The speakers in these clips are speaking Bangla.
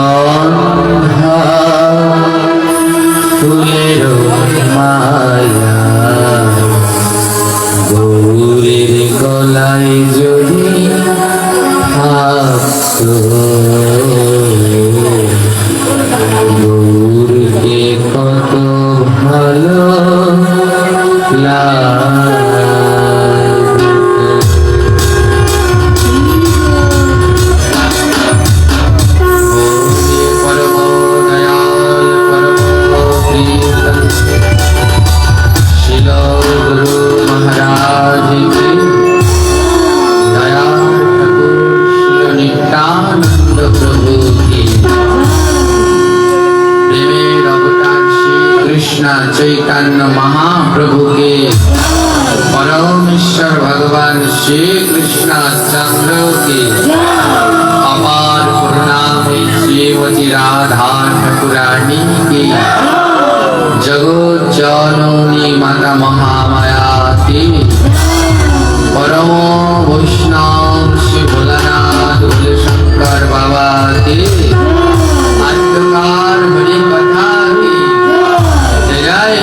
রজনীগন্ধা ফুলের মায়া গৌরীর গলায় যদি থাকতো গৌরকে কত ভালো चैतन्य महाप्रभु के परमेश्वर भगवान श्री कृष्ण चंद्र के अपार करुणा में श्रीमती राधा ठाकुरानी की जगत जननी माता महामाया की परम वैष्णव श्री भोलानाथ शंकर बाबा के अंधकार हरि कथा की जय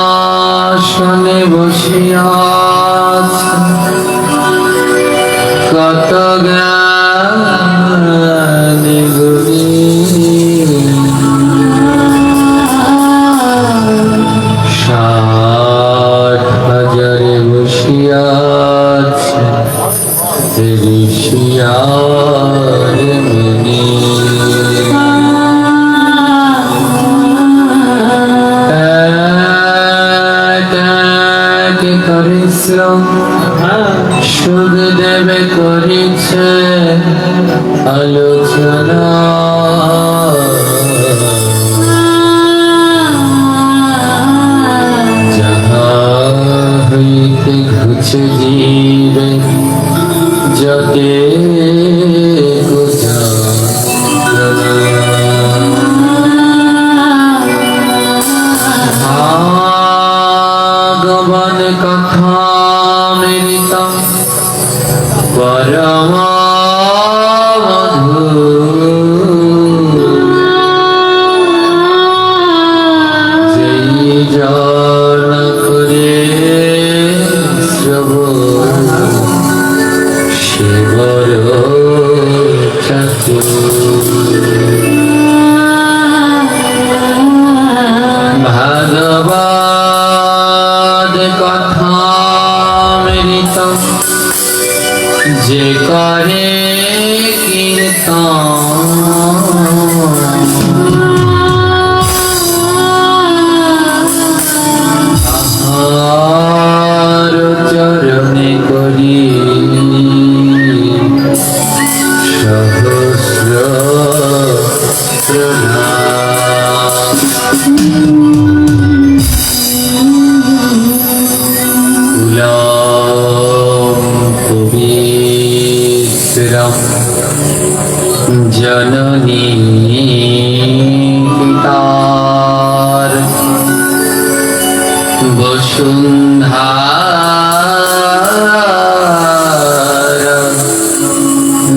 শ্রোতাসনে বসিয়া কত জ্ঞানী গুণী ষাট হাজারে বসিয়া ঋষিয়ার মুনি পরিশ্রম সুখদেবে করেছে আলোচনা যাহা হইতে ঘুছে জীবে জগে ভগবান কথা মৃত পরম মধু যেই জন করে শ্রবণ শিবর চাকু ভাগবত কথা মৃত যে করে কীর্তন চরণে করি সহস্র প্রণাম পবিত্রম জননী পিতার বসুন্ধরা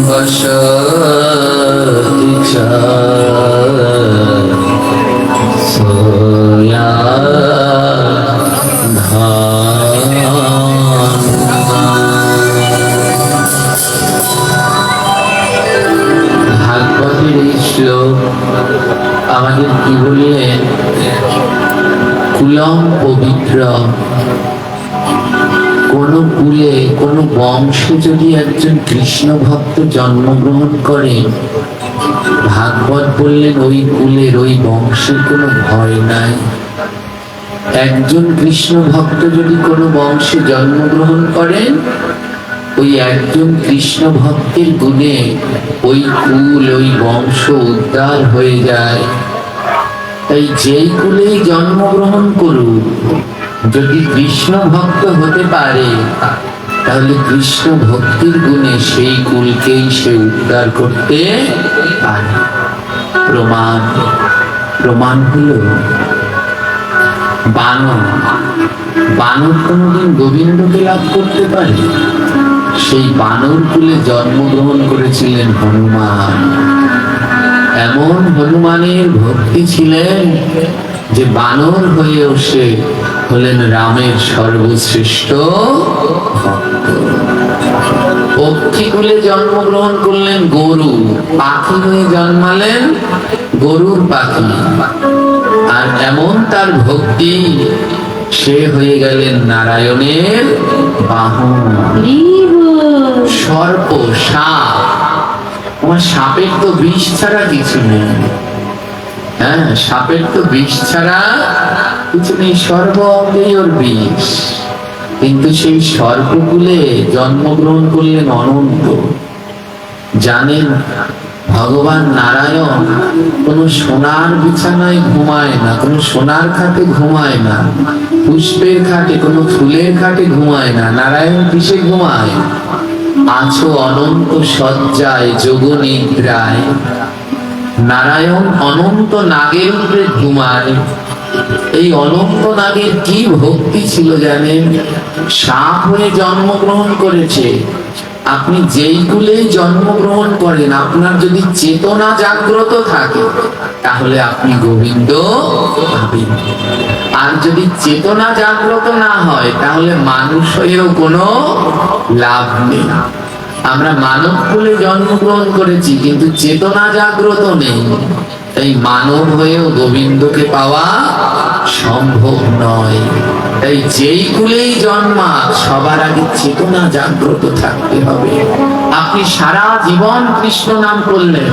বসতি সোয়া ভাগবতের এই শ্লোক আমাদের কি বললেন? কুলম পবিত্র। কোন কুলে কোন বংশে যদি একজন কৃষ্ণ ভক্ত জন্মগ্রহণ করে, ভাগবত বললেন ওই কুলের ওই বংশের কোনো ভয় নাই। একজন কৃষ্ণ ভক্ত যদি কোনো বংশে জন্মগ্রহণ করেন, ওই একজন কৃষ্ণ ভক্তের গুণে ওই কুল ওই বংশ উদ্ধার হয়ে যায়। তাই যেই কুলেই জন্মগ্রহণ করুক, যদি কৃষ্ণ ভক্ত হতে পারে, তাহলে কৃষ্ণ ভক্তির গুণে সেই কুলকেই সে উদ্ধার করতে পারে। প্রমাণ হলো বানর। বানর কোনদিন গোবিন্দকে লাভ করতে পারে? সেই বানর কুলে জন্মগ্রহণ করেছিলেন হনুমান। এমন হনুমানের ভক্তি ছিলেন যে বানর হয়েও সে হলেন রামের সর্বশ্রেষ্ঠ ভক্ত। পক্ষী কুলে জন্মগ্রহণ করলেন গরু, পাখি হয়ে জন্মালেন গরুর পাখি। আর এমন তার ভক্তি, সে হয়ে গেলেন নারায়ণের বাহন। সর্প, সাপ, আমার সাপের তো বিষ ছাড়া কিছু নেই। হ্যাঁ, সাপের তো বিষ ছাড়া কিছু নেই, সর্ব অঙ্গেই ওর বিষ। কিন্তু সেই সর্পকুলে জন্মগ্রহণ করলেন অনন্ত। জানেন, ভগবান নারায়ণ কোন সোনার বিছানায় ঘুমায় না, কোন সোনার খাটে ঘুমায় না, পুষ্পের খাটে, কোন ফুলের খাটে ঘুমায় না। নারায়ণ কিসে ঘুমায়? আছো অনন্ত সজ্জায় যোগ নিদ্রায়। নারায়ণ অনন্ত নাগের উপরে ঘুমায়। এই অনন্ত নাগের কি ভক্তি ছিল জানেন? সাপ হয়ে জন্মগ্রহণ করেছে। আপনি যেই কুলে জন্মগ্রহণ করেন, আপনার যদি চেতনা জাগ্রত থাকে, তাহলে আপনি গোবিন্দ পাবেন। আর যদি চেতনা জাগ্রত না হয়, তাহলে মানুষ হয়েও কোনো লাভ নেই। আমরা মানব কুলে জন্মগ্রহণ করেছি, কিন্তু চেতনা জাগ্রত নেই। তাই মানব হয়েও গোবিন্দকে পাওয়া সম্ভব নয়। তাই যেই কুলেই জন্মাক, সবার আগে চেতনা জাগ্রত থাকতে হবে। আপনি সারা জীবন কৃষ্ণ নাম করলেন,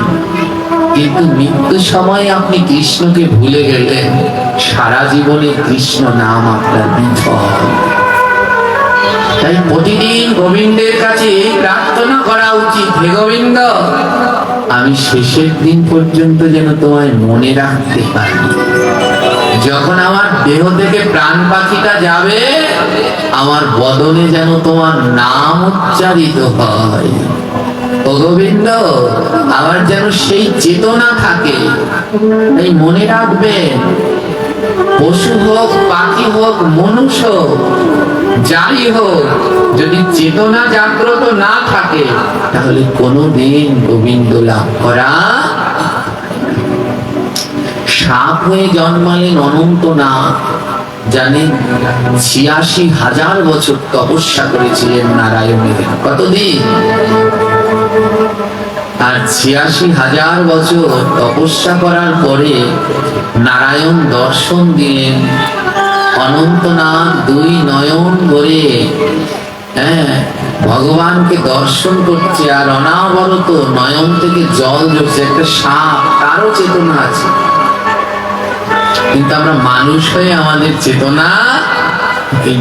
কিন্তু মৃত্যুর সময় আপনি কৃষ্ণকে ভুলে গেলেন, সারা জীবনে কৃষ্ণ নাম আপনার বিফল। তাই প্রতিদিন গোবিন্দের কাছে প্রার্থনা করা উচিত, হে গোবিন্দ, আমি শেষের দিন পর্যন্ত যেন তোমায় মনে রাখতে পারি। যখন আমার দেহ থেকে প্রাণ পাখিটা যাবে, আমার বদনে যেন তোমার নাম উচ্চারিত হয়। ও গোবিন্দ, আবার যেন সেই চেতনা থাকে। এই মনে রাখবেন, পশু হোক, পাখি হোক, মনুষ্য যাই হোক, যদি চেতনা জাগ্রত না থাকে, তাহলে কোনোদিন গোবিন্দ লাভ করা। সাপ হয়ে জন্মালেন অনন্তনাথ। জানেন, ৮৬,০০০ বছর তপস্যা করেছিলেন নারায়ণের। কতদিন? আর ৮৬,০০০ বছর তপস্যা করার পরে নারায়ণ দর্শন দিলেন। অনন্তনাথ দুই নয়ন ভরে ভগবানকে দর্শন করছে, আর অনাবরত নয়ন থেকে জল ঝরছে। একটা সাপ, তারও চেতনা আছে, কিন্তু আমরা মানুষ হয়ে আমাদের চেতনা নেই।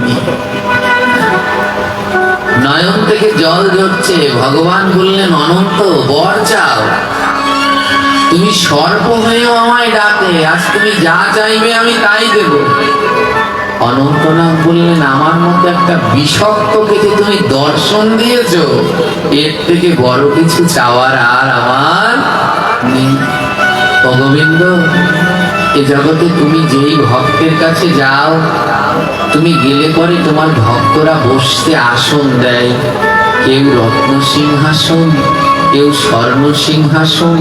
নয়ন থেকে জল ঝরছে। ভগবান বললেন, অনন্ত, বর চাও। তুমি সর্প হয়েও আমায় ডাকে, আজ তুমি যা চাইবে আমি তাই দেব। অনন্তনাথ বললেন, আমার মতো একটা বিষক্তকে যে তুমি দর্শন দিয়েছ, এর থেকে বড় কিছু চাওয়ার আর আমার নেই। গোবিন্দ, এ জগতে তুমি যেই ভক্তের কাছে যাও, তুমি গেলে পরে তোমার ভক্তরা বসতে আসন দেয়। কেউ রত্ন সিংহাসন, কেউ স্বর্ণ সিংহাসন,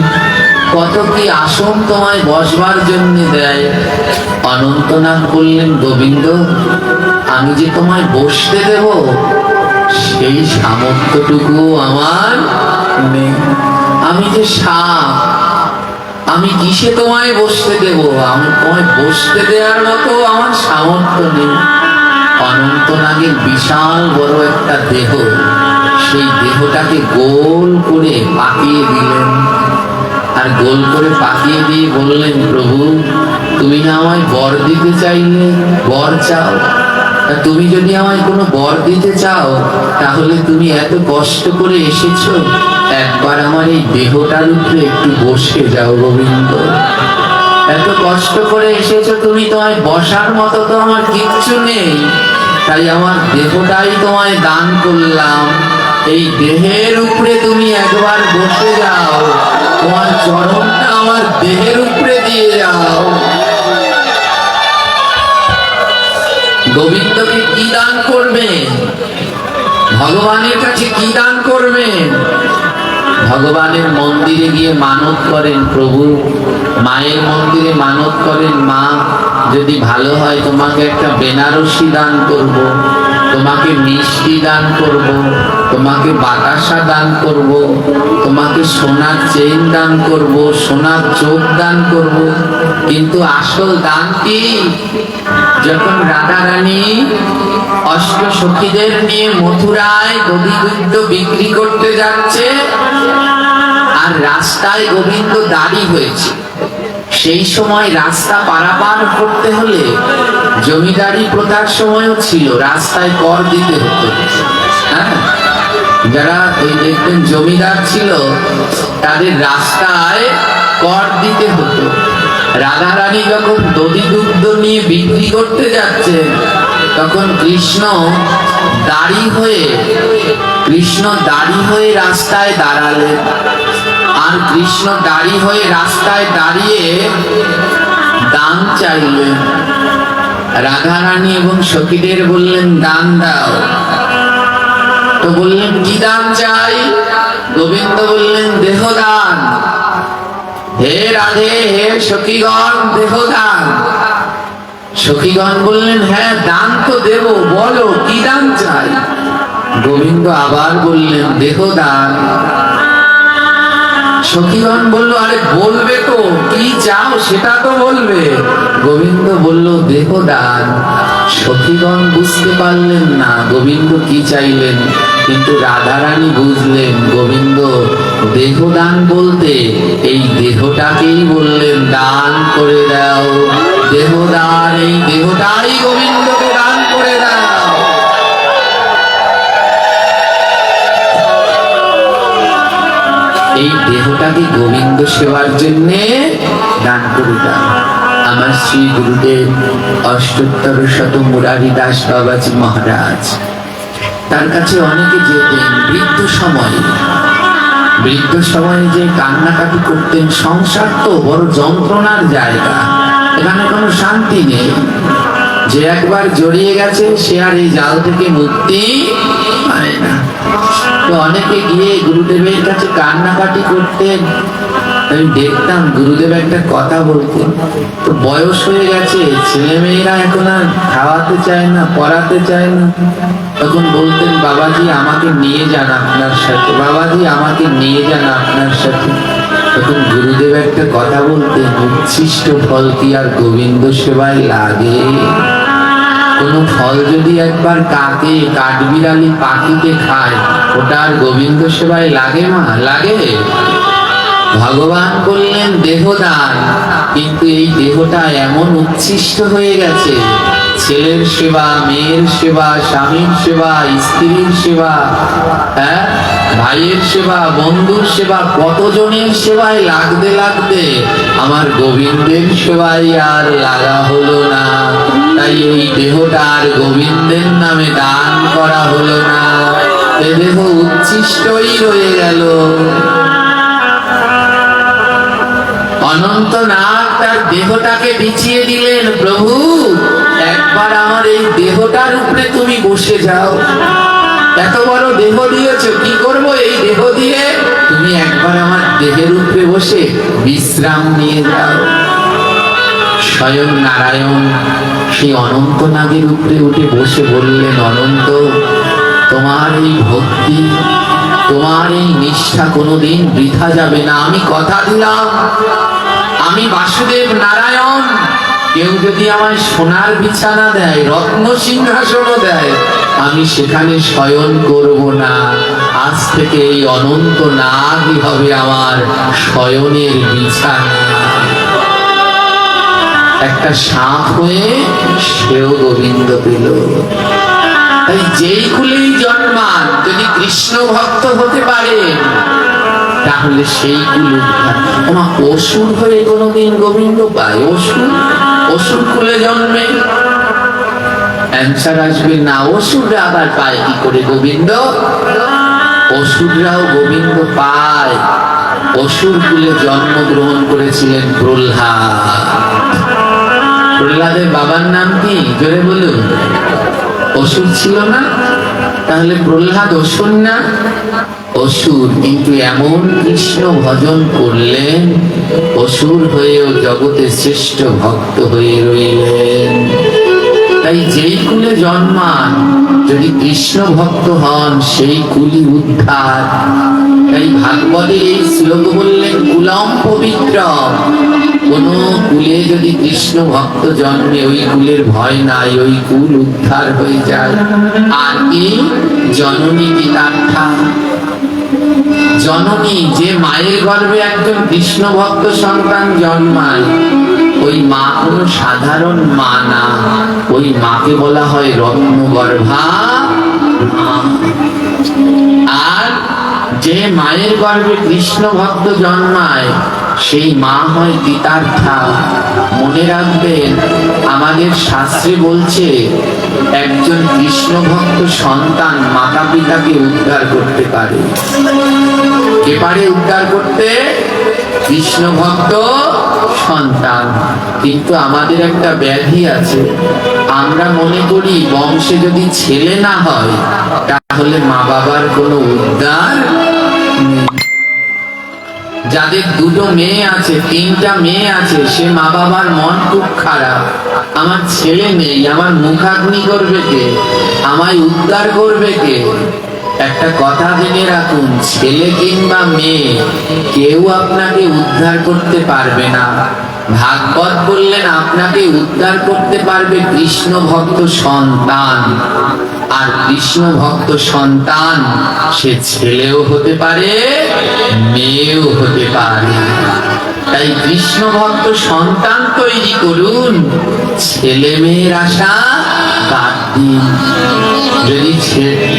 কত কি আসন তোমায় বসবার জন্য দেয়। অনন্তনাথ বললেন, গোবিন্দ, আমি যে তোমায় বসতে দেব, সেই সামর্থ্যটুকু আমার নেই। আমি যে সাপ, আমি কিসে তোমায় বসতে দেব? আমি তোমায় বসতে দেওয়ার মতো আমার সামর্থ্য নেই। অনন্তনাগের বিশাল বড় একটা দেহ, সেই দেহটাকে গোল করে পাকিয়ে দিলেন। আর গোল করে পাকিয়ে দিয়ে বললেন, প্রভু তুমি না আমায় বর দিতে চাইলে, বর চাও। তুমি যদি আমায় কোনো বর দিতে চাও, তাহলে তুমি এত কষ্ট করে এসেছো, একবার আমার এই দেহটার উপরে একটু বসে যাও গোবিন্দ। এত কষ্ট করে এসেছো তুমি, তোমায় বসার মতো তো আমার কিচ্ছু নেই, তাই আমার দেহটাই তোমায় দান করলাম। এই দেহের উপরে তুমি একবার বসে যাও, তোমার চরণটা আমার দেহের উপরে দিয়ে যাও। গোবিন্দকে কি দান করবেন? ভগবানের কাছে কি দান করবেন? ভগবানের মন্দিরে গিয়ে মানত করেন, প্রভু মায়ের মন্দিরে মানত করেন, মা যদি ভালো হয় তোমাকে একটা বেনারসি দান করব, তোমাকে মিষ্টি দান করব, তোমাকে বাতাসা দান করব, তোমাকে সোনার চেন দান করব, সোনার চোখ দান করব। কিন্তু আসল দান কি? যখন রাধা রানী অষ্ট সখীদের নিয়ে মথুরায় দধি দুগ্ধ বিক্রি করতে যাচ্ছে, আর রাস্তায় গোবিন্দ দাঁড়ি হয়েছে, সেই সময় রাস্তা পারাপার করতে হলে জমিদারি প্রথার সময়ও ছিল, রাস্তায় কর দিতে হতো। হ্যাঁ, যারা ওই দেখবেন জমিদার ছিল, তাদের রাস্তায় কর দিতে হতো। রাধা রানী যখন দধি দুগ্ধ নিয়ে বিক্রি করতে যাচ্ছেন, তখন কৃষ্ণ দাড়ি হয়ে রাস্তায় দাঁড়ালেন। আর কৃষ্ণ দাড়ি হয়ে রাস্তায় দাঁড়িয়ে দান চাইলেন। রাধা রানী এবং সখীদের বললেন, দান দাও। তো বললেন, কি দান চাই? গোবিন্দ বললেন, দেহদান। হে রাধে, হে সখীগণ, দেহদান। সখীগণ বললেন, হ্যাঁ দান তো দেব, বলো কি দান চাই? গোবিন্দ আবার বললেন, দেহদান। সখীগণ বলল, আরে বলবে তো, কি চাও সেটা তো বলবে। গোবিন্দ বলল, দেহদান। সখীগণ বুঝতে পারলেন না গোবিন্দ কি চাইলেন, কিন্তু রাধারানী বুঝলেন গোবিন্দ দেহদান বলতে এই দেহটাকেই বললেন, দান করে দাও। দেহদান, এই দেহটাই গোবিন্দকে দান করে দাও। এই দেহটাকে গোবিন্দ সেবার জন্য দান করে দাও। আমার শ্রী গুরুদেব অষ্টোত্তর শত মুরারি দাস বাবাজি মহারাজ, তার কাছে অনেকে যেতেন বৃদ্ধ সময়ে যে কান্নাকাটি করতেন। সংসার তো বড় যন্ত্রণার জায়গা, এখানে কোনো শান্তি নেই। যে একবার জড়িয়ে গেছে সে আর এই জাল থেকে মুক্তি পায় না। তো অনেকে গিয়ে গুরুদেবের কাছে কান্নাকাটি করতেন। আমি দেখতাম গুরুদেব একটা কথা বলতেন, তো বয়স হয়ে গেছে, ছেলে মেয়েরা এখন আর খাওয়াতে চায় না, পড়াতে চায় না। তখন বলতেন, বাবাজি আমাকে নিয়ে যান আপনার সাথে, বাবাজি আমাকে নিয়ে যান আপনার সাথে। তখন গুরুদেব একটা কথা বলতেন, উচ্ছিষ্ট ফল কি আর গোবিন্দ সেবায় লাগে? কোন ফল যদি একবার কাকে, কাঠবিড়ালি পাখিকে খায়, ওটা আর গোবিন্দ সেবায় লাগে না? লাগে। ভগবান বললেন দেহদান, কিন্তু এই দেহটা এমন উচ্ছিষ্ট হয়ে গেছে, ছেলের সেবা, মেয়ের সেবা, স্বামীর সেবা, স্ত্রীর সেবা, হ্যাঁ ভাইয়ের সেবা, বন্ধুর সেবা, কতজনের সেবায় লাগতে লাগতে আমার গোবিন্দের সেবায় আর লাগা হলো না। তাই এই দেহটা আর গোবিন্দের নামে দান করা হলো না, এ দেহ উচ্ছিষ্টই রয়ে গেল। অনন্তনাগ তার দেহটাকে বিছিয়ে দিলেন, প্রভু একবার আমার এই দেহটার উপরে তুমি বসে যাও। এত বড় দেহ দিয়েছ, কি করব এই দেহ দিয়ে? তুমি একবার আমার দেহের উপরে বসে বিশ্রাম নিয়ে যাও। স্বয়ং নারায়ণ সেই অনন্তনাগের উপরে উঠে বসে বললেন, অনন্ত তোমার এই ভক্তি, তোমার এই নিষ্ঠা কোনোদিন বৃথা যাবে না। আমি কথা দিলাম, আমি বাসুদেব নারায়ণ কেউ যদি আমায় সোনার বিছানা দেয়, রত্ন সিংহাসনও দেয়, আমি সেখানে শয়ন করব না। আজ থেকে এই অনন্ত নাগই হবে আমার শয়নের বিছানা। একটা সাপ হয়ে সেও গোবিন্দ পেল। তাই যেই কুলেই জন্মান, যদি কৃষ্ণ ভক্ত হতে পারে তাহলে সেই কুল উদ্ধার। তোমার অসুর হয়ে কোনোদিন গোবিন্দ পায়? অসুর কুলে জন্মে অ্যান্সার আসবে না। অসুররা আবার পায় কি করে গোবিন্দ? অসুররাও গোবিন্দ পায়। অসুর কুলে জন্মগ্রহণ করেছিলেন প্রহ্লাদ। প্রহ্লাদের বাবার নাম কি? জোরে বলুন। অসুর ছিল না? তাহলে প্রহ্লাদ অসুর না? অসুর, কিন্তু এমন কৃষ্ণ ভজন করলেন, অসুর হয়েও জগতে শ্রেষ্ঠ ভক্ত হয়ে রইলেন। তাই যেই কুলে জন্মান, যদি কৃষ্ণ ভক্ত হন, সেই কুলই উদ্ধার। তাই ভাগবতে এই শ্লোক বললেন, কুলম পবিত্র। কোন কুলে যদি কৃষ্ণ ভক্ত জন্মে, ওই কুলের ভয় নাই, ওই কুল উদ্ধার হয়ে যায়। আর কি? জননী পিতার্থা। জননী, যে মায়ের গর্ভে একজন কৃষ্ণ ভক্ত সন্তান জন্মায়, ওই মা কোনো সাধারণ মা না, ওই মাকে বলা হয় রত্নগর্ভা মা। আর যে মায়ের গর্ভে কৃষ্ণ ভক্ত জন্মায়, সেই মা হয় পিতার্থা। মনে রাখবেন, আমাদের শাস্ত্রে বলছে একজন কৃষ্ণ ভক্ত সন্তান মাতা পিতাকে উদ্ধার করতে পারে। কে পারে উদ্ধার করতে? কৃষ্ণ ভক্ত সন্তান। কিন্তু আমাদের একটা ব্যাধি আছে, আমরা মনে করি বংশে যদি ছেলে না হয় তাহলে মা বাবার কোনো উদ্ধার নেই। যাদের দুটো মেয়ে আছে, তিনটা মেয়ে আছে, সে মা বাবার মন খুব খারাপ। আমার ছেলে নেই, আমার মুখাগ্নি করবে কে? আমায় উদ্ধার করবে কে? একটা কথা জেনে রাখুন, ছেলে কিংবা মেয়ে কেউ আপনাকে উদ্ধার করতে পারবে না। ভাগবত বললেন আপনাকে উদ্ধার করতে পারবে কৃষ্ণ ভক্ত সন্তান। আর কৃষ্ণ ভক্ত সন্তান সে ছেলেও হতে পারে, মেয়েও হতে পারে। তাই কৃষ্ণ ভক্ত সন্তান তৈরি করুন, ছেলে মেয়ের আশা বাদ দিন। যদি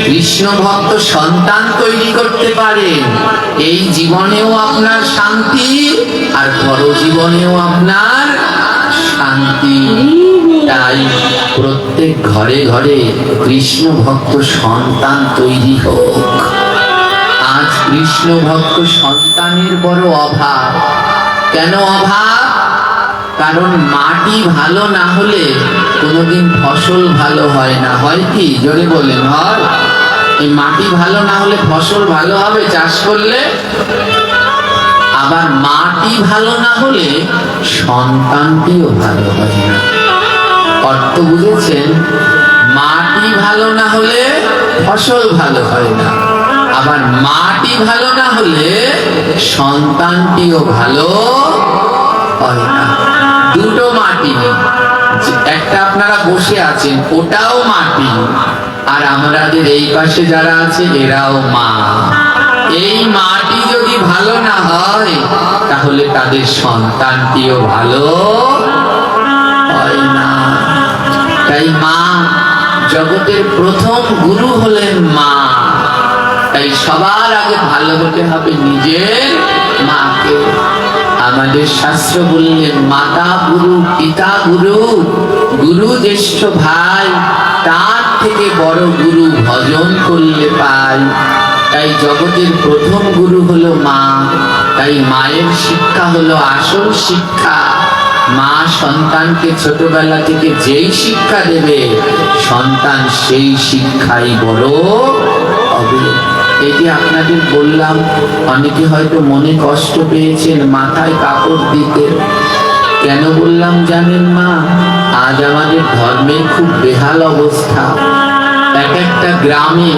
কৃষ্ণ ভক্ত সন্তান তৈরি করতে পারেন, এই জীবনেও আপনার শান্তি, আর পরজীবনেও আপনার শান্তি। তাই প্রত্যেক ঘরে ঘরে কৃষ্ণ ভক্ত সন্তান তৈরি হোক। আজ কৃষ্ণ ভক্ত সন্তানের বড় অভাব। কেন অভাব? কারণ মাটি ভালো না হলে কোনোদিন ফসল ভালো হয় না। হয় কি? জোরে বলেন, হয়? এই মাটি ভালো না হলে ফসল ভালো হবে চাষ করলে? আবার মাটি ভালো না হলে সন্তানটিও ভালো হয় না। অর্থ বুঝেছেন? মাটি ভালো না হলে ফসল ভালো হয় না, আবার মাটি ভালো না হলে সন্তানটিও ভালো হয় না। দুটো মাটি, একটা আপনারা বসে আছেন ওটাও মাটি, আর আমাদের এই পাশে যারা আছে এরাও মা। এই মাটি যদি ভালো না হয় তাহলে তাদের সন্তানটিও ভালো হয় না। তাই মা জগতের প্রথম গুরু হলেন মা। তাই সবার আগে ভালো হতে হবে নিজের মাকে। আমাদের শাস্ত্র বললেন মাতা গুরু পিতা গুরু, গুরু জ্যেষ্ঠ ভাই, তার থেকে বড় গুরু ভজন করলে পাই। তাই জগতের প্রথম গুরু হলো মা। তাই মায়ের শিক্ষা হলো আসল শিক্ষা। মা সন্তানকে ছোটবেলা থেকে যেই শিক্ষা দেবে, সন্তান সেই শিক্ষাই বড় হবে। এই যে আপনাদের বললাম, অনেকে হয়তো মনে কষ্ট পেয়েছেন মাথায় কাপড় দিতে। কেন বললাম জানেন মা? আজ আমাদের ধর্মের খুব বেহাল অবস্থা। এক একটা গ্রামে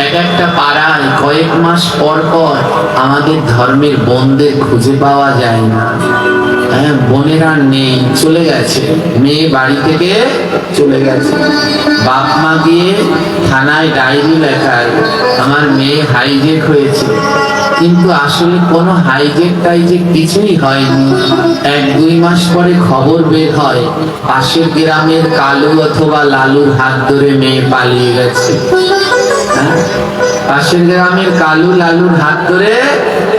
এক একটা পাড়ায় কয়েক মাস পর পর আমাদের ধর্মের বোনদের খুঁজে পাওয়া যায় না। হ্যাঁ, বোনেরা নেই, চলে গেছে, মেয়ে বাড়ি থেকে চলে গেছে। বাপ মা গিয়ে থানায় ডায়েরি লেখায় আমার মেয়ে হাইজেক হয়েছে, কিন্তু আসলে কোনো হাইজেক টাইজেক কিছুই হয়নি। 1-2 মাস পরে খবর বের হয় পাশের গ্রামের কালু অথবা লালুর হাত ধরে মেয়ে পালিয়ে গেছে। হ্যাঁ, পাশের গ্রামের কালু লালুর হাত ধরে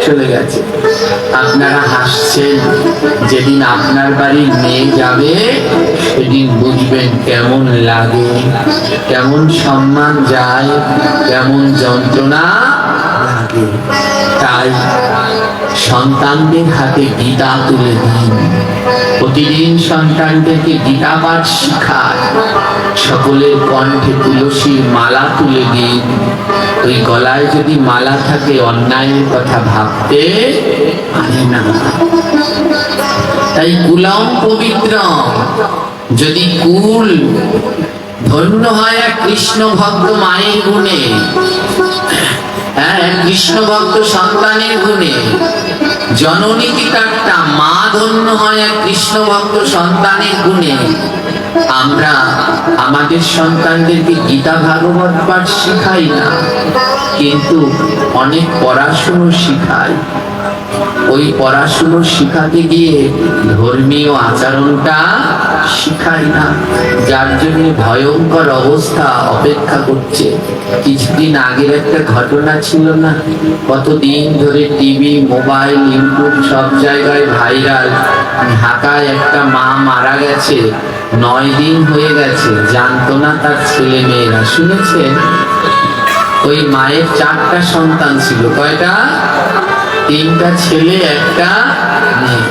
চলে গেছে। আপনারা হাসছেন, যেদিন আপনার বাড়ির মেয়ে যাবে সেদিন বুঝবেন কেমন লাগে, কেমন সম্মান যায়, কেমন যন্ত্রণা লাগে। তাই সন্তানদের হাতে গীতা তুলে দিন, প্রতিদিন সন্তানদেরকে গীতা পাঠ শিখায়, সকলের কণ্ঠে তুলসীর মালা তুলে দিন। ওই গলায় যদি মালা থাকে অন্যায়ের কথা ভাবতে পারে না। তাই কুলম পবিত্র, যদি কুল ধন্য হয় এক কৃষ্ণ ভক্ত মায়ের গুণে, হ্যাঁ, কৃষ্ণ ভক্ত সন্তানের গুণে, জননী পিতারটা মা ধন্য হয় এক কৃষ্ণ ভক্ত সন্তানের গুণে, আমরা আমাদের সন্তানদেরকে গীতা ভাগবত পাঠ শিখাই না, কিন্তু অনেক পড়াশুনো শিখাই। ওই পড়াশুনো শিখাতে গিয়ে ধর্মীয় আচরণটা শিখাই না, যার জন্য ভয়ঙ্কর অবস্থা অপেক্ষা করছে। কিছুদিন আগের একটা ঘটনা ছিল না, কতদিন ধরে টিভি, মোবাইল, ইউটিউব সব জায়গায় ভাইরাল। ঢাকায় একটা মা মারা গেছে, 9 দিন হয়ে গেছে, জানতো না তার ছেলে মেয়েরা। শুনেছেন? ওই মায়ের 4টা সন্তান ছিল। কয়টা? 3টা ছেলে, 1টা মেয়ে।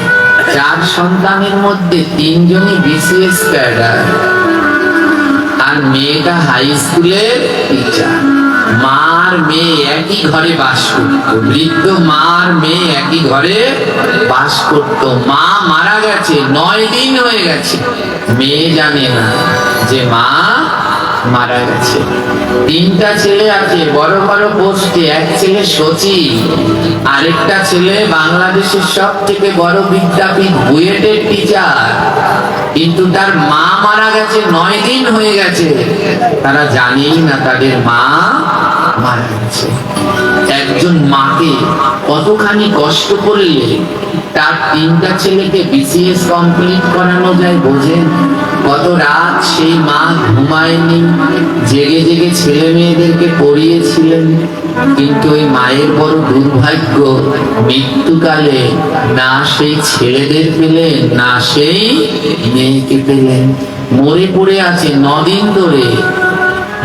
4 সন্তানের মধ্যে 3 জনই বিসিএস ক্যাডার, আর মেয়েটা হাই স্কুলের টিচার। মা আর মেয়ে একই ঘরে বাস করত, বৃদ্ধ মা আর মেয়ে একই ঘরে বাস করত। মা মারা গেছে, 9 দিন হয়ে গেছে, মেয়ে জানে না যে মা মারা গেছে। 3টা ছেলে আছে বড় বড় পোস্টে, এক ছেলে সচিব, আরেকটা ছেলে বাংলাদেশের সব থেকে বড় বিদ্যাপীঠ বুয়েটের টিচার, কিন্তু তার মা মারা গেছে, 9 দিন হয়ে গেছে, তারা জানেই না তাদের মা মারা গেছে। একজন মাকে কতখানি কষ্ট করলে তার 3টা ছেলেকে বিসিএস কমপ্লিট করানো যায় বোঝেন? কত রাত সেই মা ঘুমায়নি, জেগে জেগে ছেলে মেয়েদেরকে পড়িয়েছিলেন। কিন্তু ওই মায়ের বড় দুর্ভাগ্য, মৃত্যুকালে না সেই ছেলেদের পেলেন, না সেই মেয়েকে পেলেন। মরে পড়ে আছে 9 দিন ধরে।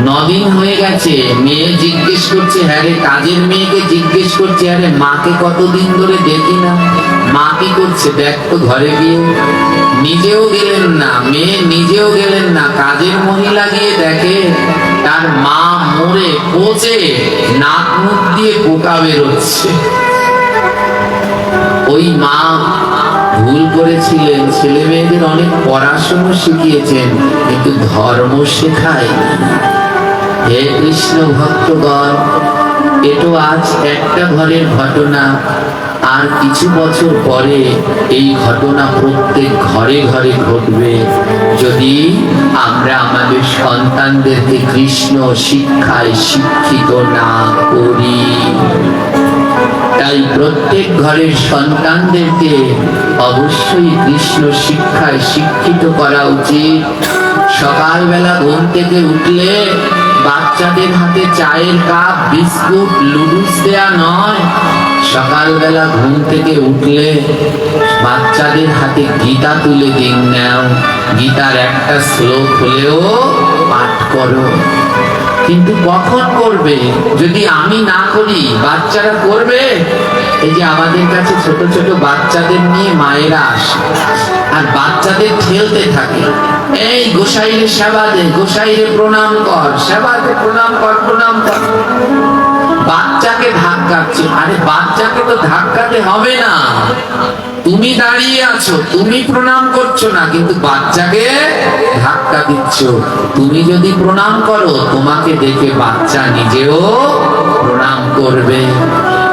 9 দিন হয়ে গেছে, মেয়ে জিজ্ঞেস করছে, হ্যাঁ রে, কাজের মেয়েকে জিজ্ঞেস করছে, আরে মাকে কতদিন ধরে দেখি না, মা কি করছে দেখ তো ঘরে গিয়ে। নিজেও গেলেন না, মেয়ে নিজেও গেলেন না, কাজের মহিলা গিয়ে দেখে তার মা মরে পচে নাক মুখ দিয়ে পোকা বেরোচ্ছে। ওই মা ভুল করেছিলেন, ছেলে মেয়েদের অনেক পড়াশোনা শিখিয়েছেন, কিন্তু ধর্ম শেখায়। হে কৃষ্ণ ভক্তগণ, এটো আজ একটা ঘরের ঘটনা, আর কিছু বছর পরে এই ঘটনা প্রত্যেক ঘরে ঘরে ঘটবে, যদি আমরা আমাদের সন্তানদেরকে কৃষ্ণ শিক্ষায় শিক্ষিত না করি। তাই প্রত্যেক ঘরের সন্তানদেরকে অবশ্যই কৃষ্ণ শিক্ষায় শিক্ষিত করা উচিত। সকালবেলা ঘুম থেকে উঠলে বাচ্চাদের হাতে চায়ের কাপ, বিস্কুট, লুডুস দেয়া নয়। সকালবেলা ঘুম থেকে উঠলে বাচ্চাদের হাতে গীতা তুলে দিন, নাও, গীতার একটা শ্লোক হলেও পাঠ করো। কিন্তু কখন করবে? যদি আমি না করি বাচ্চারা করবে? এই যে আমাদের কাছে ছোট ছোট বাচ্চাদের নিয়ে মায়েরা আসে, আর বাচ্চাদের ঠেলতে থাকে, এই গোসাইরে সেবা দে, গোসাইরে প্রণাম কর, সেবা দে, প্রণাম কর, প্রণাম কর। বাচ্চাকে ধাক্কাচ্ছে। আরে বাচ্চাকে তো ধাক্কাতে হবে না, তুমি দাঁড়িয়ে আছো, তুমি প্রণাম করছো না, কিন্তু বাচ্চাকে ধাক্কা দিচ্ছ, তুমি যদি প্রণাম করো তোমাকে দেখে বাচ্চা নিজেও প্রণাম করবে।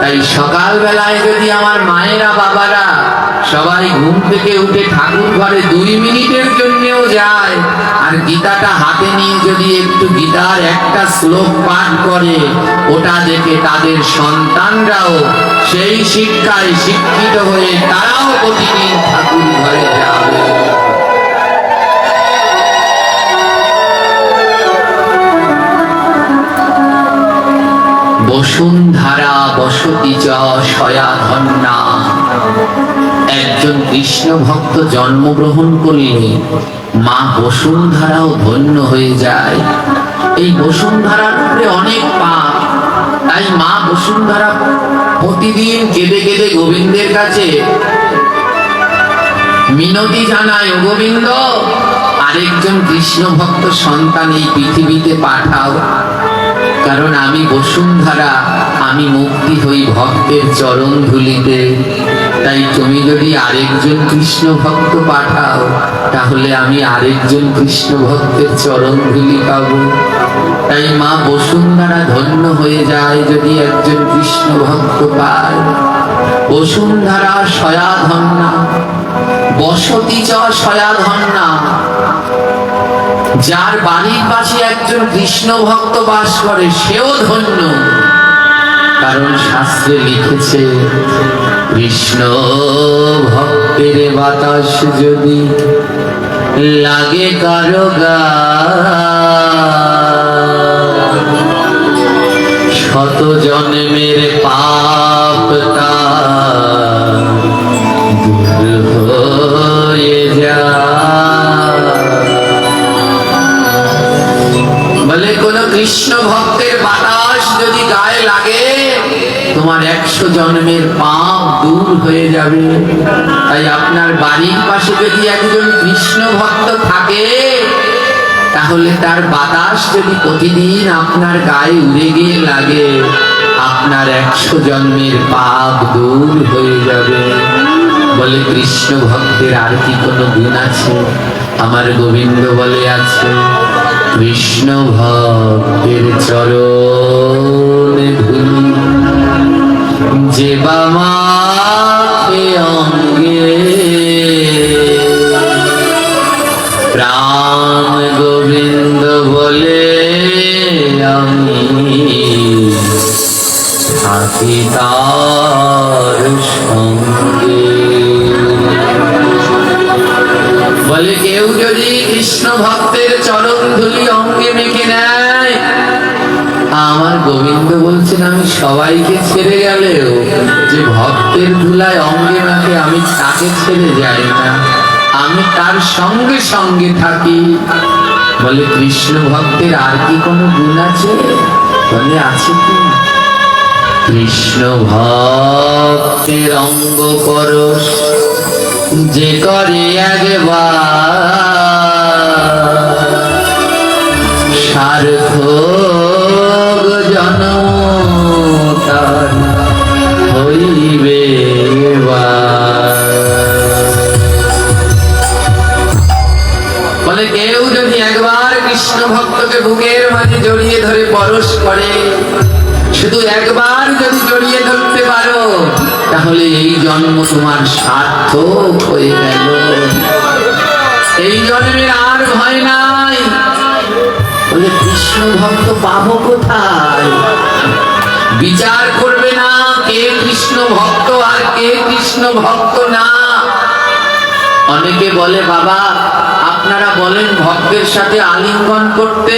তাই সকাল বেলায় যদি আমার মায়েরা বাবারা সবাই ঘুম থেকে উঠে ঠাকুর ঘরে 2 মিনিটের জন্যও যায় আর গীতাটা হাতে নিয়ে যদি একটু গীতার একটা শ্লোক পাঠ করে, ওটা দেখে তাদের সন্তানরাও সেই শিক্ষায় শিক্ষিত হয়ে তারাও প্রতিদিন ঠাকুর ঘরে যাবে। বসুন্ধরা বসতি চ সয়াধন্যা। একজন কৃষ্ণ ভক্ত জন্মগ্রহণ করলে মা বসুন্ধরাও ধন্য হয়ে যায়। এই বসুন্ধরার উপরে অনেক পাপ, তাই মা বসুন্ধরা প্রতিদিন কেঁদে কেঁদে গোবিন্দের কাছে মিনতি জানায়, ও গোবিন্দ, আরেকজন কৃষ্ণ ভক্ত সন্তান এই পৃথিবীতে পাঠাও, কারণ আমি বসুন্ধরা, আমি মুক্তি হই ভক্তের চরণ ধুলিতে। তাই তুমি যদি আরেকজন কৃষ্ণ ভক্ত পাঠাও তাহলে আমি আরেকজন কৃষ্ণ ভক্তের চরণ ধুলি পাবো। তাই মা বসুন্ধরা ধন্য হয়ে যায় যদি একজন কৃষ্ণ ভক্ত পায়। বসুন্ধরা সয়াধন্যা বসতি চ সয়াধন্যা। যার বাড়ির পাশে একজন কৃষ্ণ ভক্ত বাস করে সেও ধন্য, কারণ শাস্ত্রে লিখেছে কৃষ্ণ ভক্তের বাতাস যদি লাগে কারো গায়ে, শত জন্মের পাপ তার দূর হয়ে যায়। বলে কোন কৃষ্ণ ভক্তের বাতাস যদি গায়ে লাগে তোমার 100 জন্মের পাপ দূর হয়ে যাবে। তাই আপনার বাড়ির পাশে যদি একজন কৃষ্ণ ভক্ত থাকে তাহলে তার বাতাস যদি প্রতিদিন আপনার গায়ে উড়ে গিয়ে লাগে আপনার 100 জন্মের পাপ দূর হয়ে যাবে। বলে কৃষ্ণ ভক্তের আর কি কোনো গুণ আছে? আমার গোবিন্দ বলে আছে, কৃষ্ণ ভক্তের চরণে ধুলি যে বামাকে অঙ্গে, প্রাণ গোবিন্দ বলে আমি থাকি তার সঙ্গে। বলে কেউ যদি কৃষ্ণ ভক্তের চরণ ধুলি অঙ্গে মেখে নেয়, আমার গোবিন্দ বলছেন আমি সবাইকে ছেড়ে গেলেও যে ভক্তের ধুলায় অঙ্গে মাখে আমি তাকে ছেড়ে যাই না, আমি তার সঙ্গে সঙ্গে থাকি। বলে কৃষ্ণ ভক্তের আর কি কোনো গুণ আছে? বলে আছে কি? কৃষ্ণ ভক্তের অঙ্গ পরশ যে করে একবার, সার্থক জন্ম তার হইবে। বলে কেউ যদি একবার কৃষ্ণ ভক্তকে বুকের মাঝে জড়িয়ে ধরে পরশ করে, শুধু একবার যদি জড়িয়ে ধরতে পারো তাহলে এই জন্ম তোমার সার্থক হয়ে গেল। এই জন্মের আর ভয় নাই। বলে কৃষ্ণ ভক্ত পাবো কোথায়? বিচার করবে না কে কৃষ্ণ ভক্ত আর কে কৃষ্ণ ভক্ত না। অনেকে বলে বাবা আপনারা বলেন ভক্তের সাথে আলিঙ্গন করতে,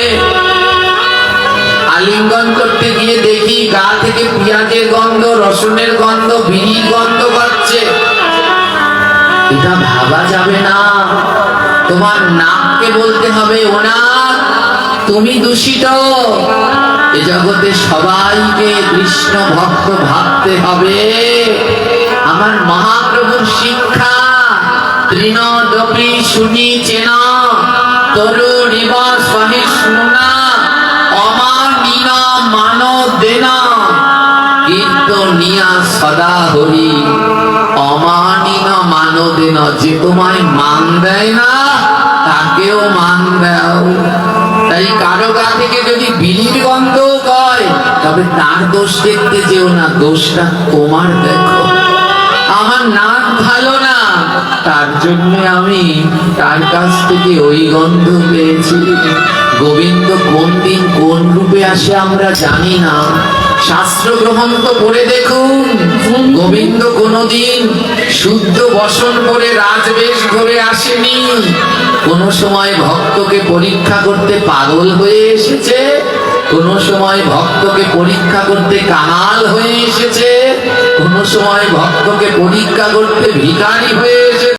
আলিঙ্গন করতে গিয়ে দেখি গা থেকে পেঁয়াজের গন্ধ, রসুনের গন্ধ, বিড়ির গন্ধ পাচ্ছে। এটা ভাবা যাবে না। তোমার নাককে বলতে হবে ও নাক তুমি দূষিত। এ জগতে সবাইকে কৃষ্ণ ভক্ত ভাবতে হবে। আমার মহাপ্রভুর শিক্ষা তৃণদপি শুনি চেনা তরুণিব সহিষ্ণুনা অমানিনা মানো দেনা কীর্তনিয়া সদা হরি। অমানিনা মানো দেনা, যে তোমায় মান দেয় না তাকেও মান দাও। তাই কারো গা থেকে যদি বিড়ির গন্ধ হয় তবে তার দোষ দেখতে যেও না, দোষটা তোমার দেখো। আমার নাক ভালো না, তার জন্য আমি তার কাছ থেকে ওই গন্ধ পেয়েছি। গোবিন্দ কোন দিন কোন রূপে আসে আমরা জানি না, শাস্ত্র গ্রন্থ পড়ে দেখুন, গোবিন্দ কোনদিন শুদ্ধ বসন করে রাজবেশ ধরে আসেনি। কোন সময় ভক্তকে পরীক্ষা করতে পাগল হয়ে এসেছে, কোন সময় ভক্তকে পরীক্ষা করতে কাঙাল হয়ে এসেছে, কোন সময় ভক্তকে পরীক্ষা করতে ভিখারি হয়ে